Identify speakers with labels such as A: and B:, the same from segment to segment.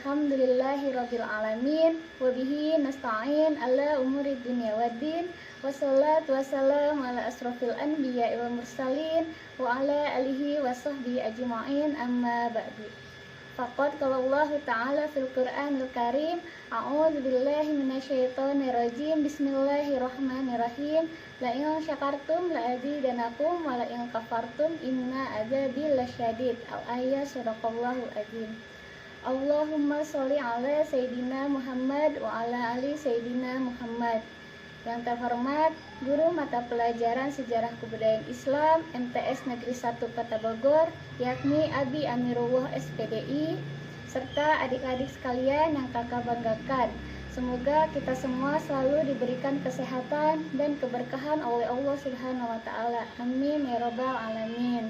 A: Alhamdulillahirabbil alamin wa bihi nasta'in ala umuri dunya waddin wassalatu wassalamu ala asrofil anbiya'i wal mursalin wa ala alihi wa sahbihi ajma'in amma ba'du. Faqad qala Allah ta'ala fil Qur'anil Karim, a'udzu billahi minasyaitonir rajim, bismillahirrahmanirrahim, la in syakartum la azidanakum wa la in kafartum inna adzabi lasyadid. Al-ayat, sadaqallahul azim. Allahumma sholli ala Sayyidina Muhammad wa ala ali Sayyidina Muhammad. Yang terhormat Guru Mata Pelajaran Sejarah Kebudayaan Islam MTS Negeri 1 Kota Bogor, yakni Abi Amirullah SPDI, serta adik-adik sekalian yang kakak banggakan. Semoga kita semua selalu diberikan kesehatan dan keberkahan oleh Allah Subhanahu wa Ta'ala. Amin ya Rabbal Alamin.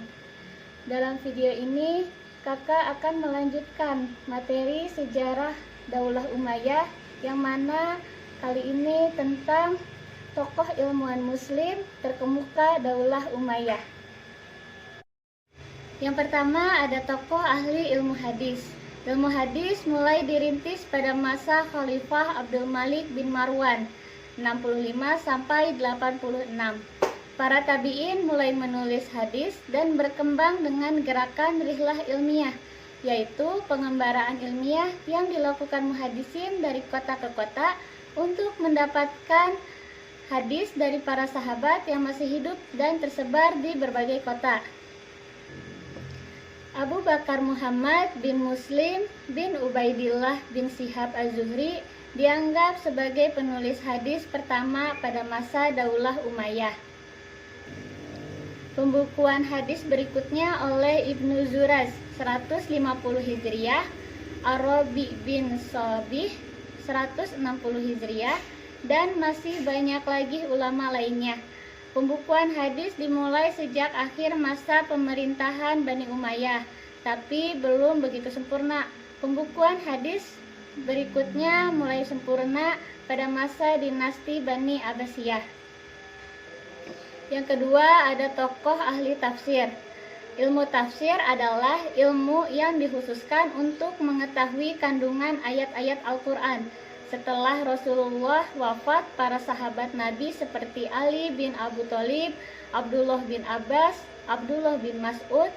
A: Dalam video ini kakak akan melanjutkan materi sejarah Daulah Umayyah, yang mana kali ini tentang tokoh ilmuwan muslim terkemuka Daulah Umayyah. Yang pertama ada tokoh ahli ilmu hadis. Ilmu hadis mulai dirintis pada masa Khalifah Abdul Malik bin Marwan 65 sampai 86. Para tabi'in mulai menulis hadis dan berkembang dengan gerakan rihlah ilmiah, yaitu pengembaraan ilmiah yang dilakukan muhadisin dari kota ke kota untuk mendapatkan hadis dari para sahabat yang masih hidup dan tersebar di berbagai kota. Abu Bakar Muhammad bin Muslim bin Ubaidillah bin Shihab Az-Zuhri dianggap sebagai penulis hadis pertama pada masa Daulah Umayyah. Pembukuan hadis berikutnya oleh Ibnu Zuraz 150 Hijriah, Arabi bin Shabih 160 Hijriah, dan masih banyak lagi ulama lainnya. Pembukuan hadis dimulai sejak akhir masa pemerintahan Bani Umayyah, tapi belum begitu sempurna. Pembukuan hadis berikutnya mulai sempurna pada masa dinasti Bani Abbasiyah. Yang kedua ada tokoh ahli tafsir. Ilmu tafsir adalah ilmu yang dikhususkan untuk mengetahui kandungan ayat-ayat Al-Quran. Setelah Rasulullah wafat, para sahabat Nabi seperti Ali bin Abu Thalib, Abdullah bin Abbas, Abdullah bin Mas'ud,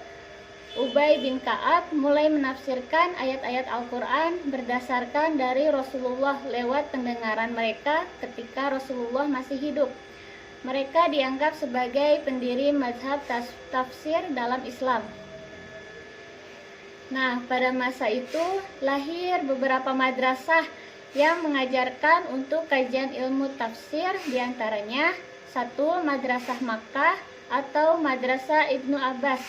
A: Ubay bin Ka'ab mulai menafsirkan ayat-ayat Al-Quran berdasarkan dari Rasulullah lewat pendengaran mereka ketika Rasulullah masih hidup. Mereka dianggap sebagai pendiri mazhab tafsir dalam Islam. Nah, pada masa itu lahir beberapa madrasah yang mengajarkan untuk kajian ilmu tafsir, diantaranya 1. Madrasah Makkah atau Madrasah Ibnu Abbas,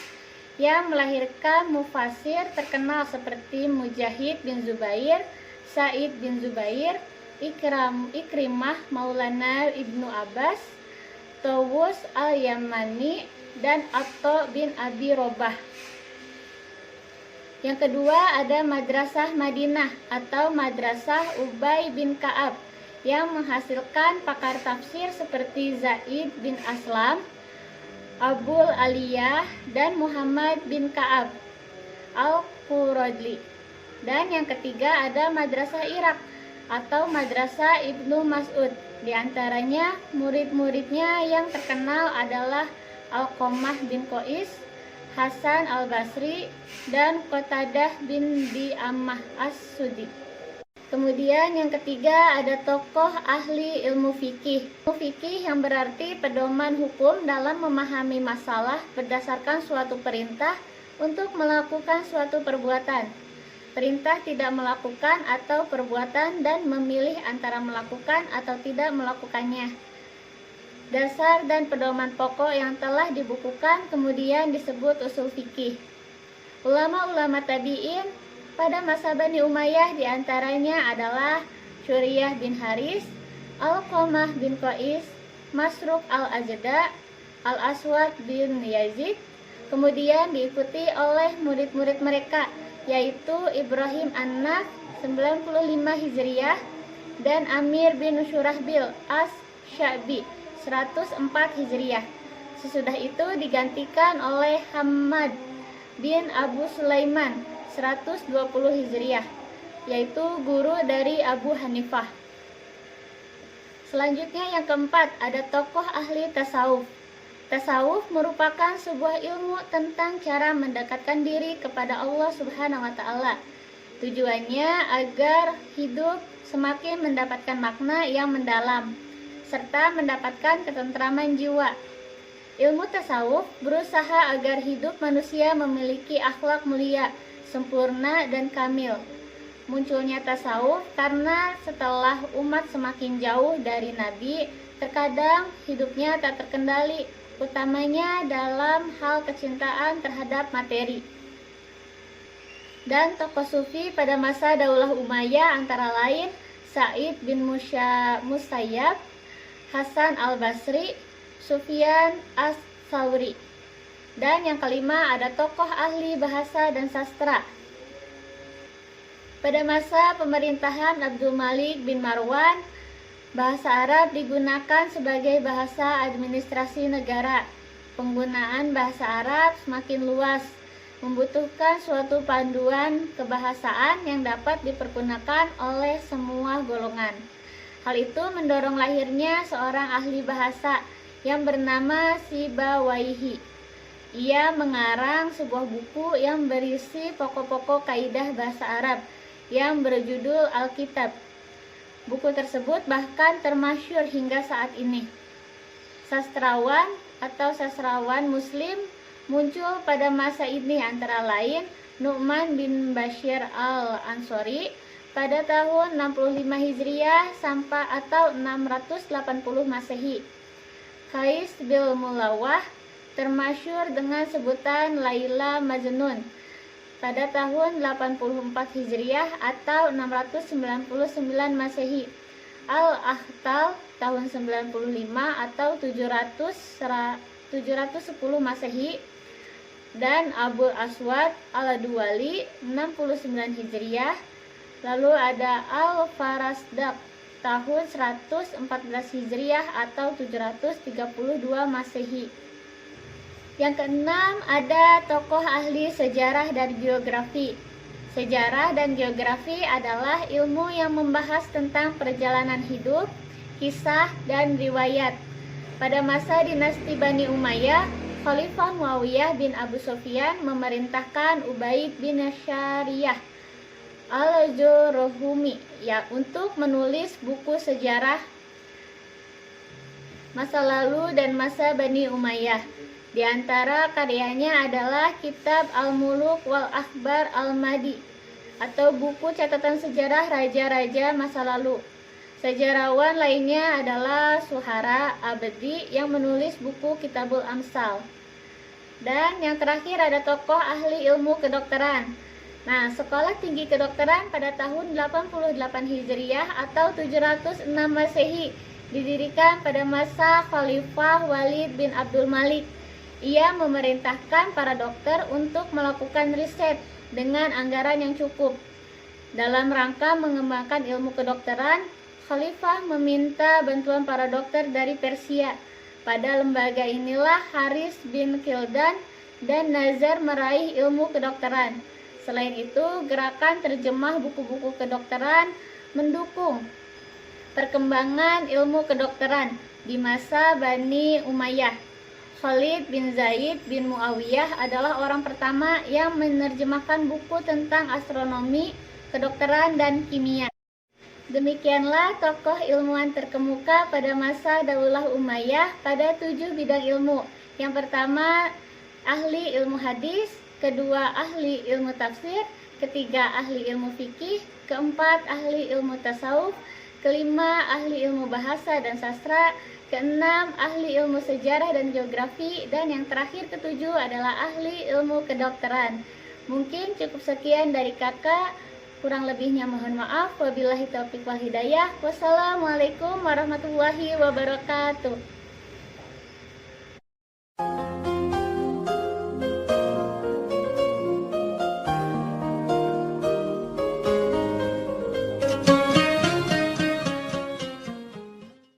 A: yang melahirkan mufasir terkenal seperti Mujahid bin Zubair, Sa'id bin Zubair, Ikrimah Maulana Ibnu Abbas, Tawus al-Yamani, dan Atha bin Abi Robah. Yang kedua ada Madrasah Madinah atau Madrasah Ubay bin Ka'ab, yang menghasilkan pakar tafsir seperti Zaid bin Aslam, Abul Aliyah, dan Muhammad bin Ka'ab Al-Quradli. Dan yang ketiga ada Madrasah Irak atau Madrasah Ibnu Mas'ud. Di antaranya murid-muridnya yang terkenal adalah Alqamah bin Qais, Hasan al-Basri, dan Qatadah bin Di'amah as-Sudi. Kemudian yang ketiga ada tokoh ahli ilmu fikih. Ilmu fikih yang berarti pedoman hukum dalam memahami masalah berdasarkan suatu perintah untuk melakukan suatu perbuatan. Perintah tidak melakukan atau perbuatan dan memilih antara melakukan atau tidak melakukannya. Dasar dan pedoman pokok yang telah dibukukan kemudian disebut usul fikih. Ulama-ulama tabi'in pada masa Bani Umayyah diantaranya adalah Syuriyah bin Haris, Alqamah bin Qais, Masruq al-Ajda, Al-Aswad bin Yazid. Kemudian diikuti oleh murid-murid mereka, yaitu Ibrahim An-Nakh 95 Hijriah dan Amir bin Syurahbil As-Sya'bi 104 Hijriah. Sesudah itu digantikan oleh Hammad bin Abu Sulaiman 120 Hijriah. yaitu guru dari Abu Hanifah. Selanjutnya yang keempat, ada tokoh ahli tasawuf. Tasawuf merupakan sebuah ilmu tentang cara mendekatkan diri kepada Allah Subhanahu wa taala. Tujuannya agar hidup semakin mendapatkan makna yang mendalam serta mendapatkan ketentraman jiwa. Ilmu tasawuf berusaha agar hidup manusia memiliki akhlak mulia, sempurna dan kamil. Munculnya tasawuf karena setelah umat semakin jauh dari Nabi, terkadang hidupnya tak terkendali, utamanya dalam hal kecintaan terhadap materi. Dan tokoh sufi pada masa Daulah Umayyah antara lain Sa'id bin Musayyab, Hasan al-Basri, Sufyan as-Tsauri. Dan yang kelima ada tokoh ahli bahasa dan sastra. Pada masa pemerintahan Abdul Malik bin Marwan, bahasa Arab digunakan sebagai bahasa administrasi negara. Penggunaan bahasa Arab semakin luas, membutuhkan suatu panduan kebahasaan yang dapat dipergunakan oleh semua golongan. Hal itu mendorong lahirnya seorang ahli bahasa yang bernama Sibawaihi. Ia mengarang sebuah buku yang berisi pokok-pokok kaidah bahasa Arab yang berjudul Alkitab. Buku tersebut bahkan termasyhur hingga saat ini. Sastrawan atau sastrawan muslim muncul pada masa ini antara lain Nu'man bin Bashir al-Ansori pada tahun 65 Hijriah sampai atau 680 Masehi. Qais bin Mulawah termasyhur dengan sebutan Laila Majnun pada tahun 84 Hijriah atau 699 Masehi. Al-Akhtal tahun 95 atau 710 Masehi dan Abu Aswad al-Duwali 69 Hijriah. Lalu ada Al-Farasdak tahun 114 Hijriah atau 732 Masehi. Yang keenam ada tokoh ahli sejarah dan geografi. Sejarah dan geografi adalah ilmu yang membahas tentang perjalanan hidup, kisah, dan riwayat. Pada masa dinasti Bani Umayyah, Khalifah Muawiyah bin Abu Sufyan memerintahkan Ubaid bin Syariyah al-Jurhumi untuk menulis buku sejarah masa lalu dan masa Bani Umayyah. Di antara karyanya adalah Kitab Al-Muluk wal Akhbar Al-Madi atau buku catatan sejarah raja-raja masa lalu. Sejarawan lainnya adalah Suhara Abadi yang menulis buku Kitabul Amsal. Dan yang terakhir ada tokoh ahli ilmu kedokteran. Nah, Sekolah Tinggi Kedokteran pada tahun 88 Hijriah atau 706 Masehi didirikan pada masa Khalifah Walid bin Abdul Malik. Ia memerintahkan para dokter untuk melakukan riset dengan anggaran yang cukup. Dalam rangka mengembangkan ilmu kedokteran, Khalifah meminta bantuan para dokter dari Persia. Pada lembaga inilah Haris bin Kildan dan Nazar meraih ilmu kedokteran. Selain itu, gerakan terjemah buku-buku kedokteran mendukung perkembangan ilmu kedokteran di masa Bani Umayyah. Khalid bin Zaid bin Muawiyah adalah orang pertama yang menerjemahkan buku tentang astronomi, kedokteran, dan kimia. Demikianlah tokoh ilmuwan terkemuka pada masa Daulah Umayyah pada 7 bidang ilmu. Yang pertama, ahli ilmu hadis, kedua ahli ilmu tafsir, ketiga ahli ilmu fikih, keempat ahli ilmu tasawuf, kelima ahli ilmu bahasa dan sastra, keenam ahli ilmu sejarah dan geografi, dan yang terakhir ketujuh adalah ahli ilmu kedokteran. Mungkin cukup sekian dari kakak, kurang lebihnya mohon maaf. Wabillahi taufiq wal hidayah. Wassalamualaikum warahmatullahi wabarakatuh.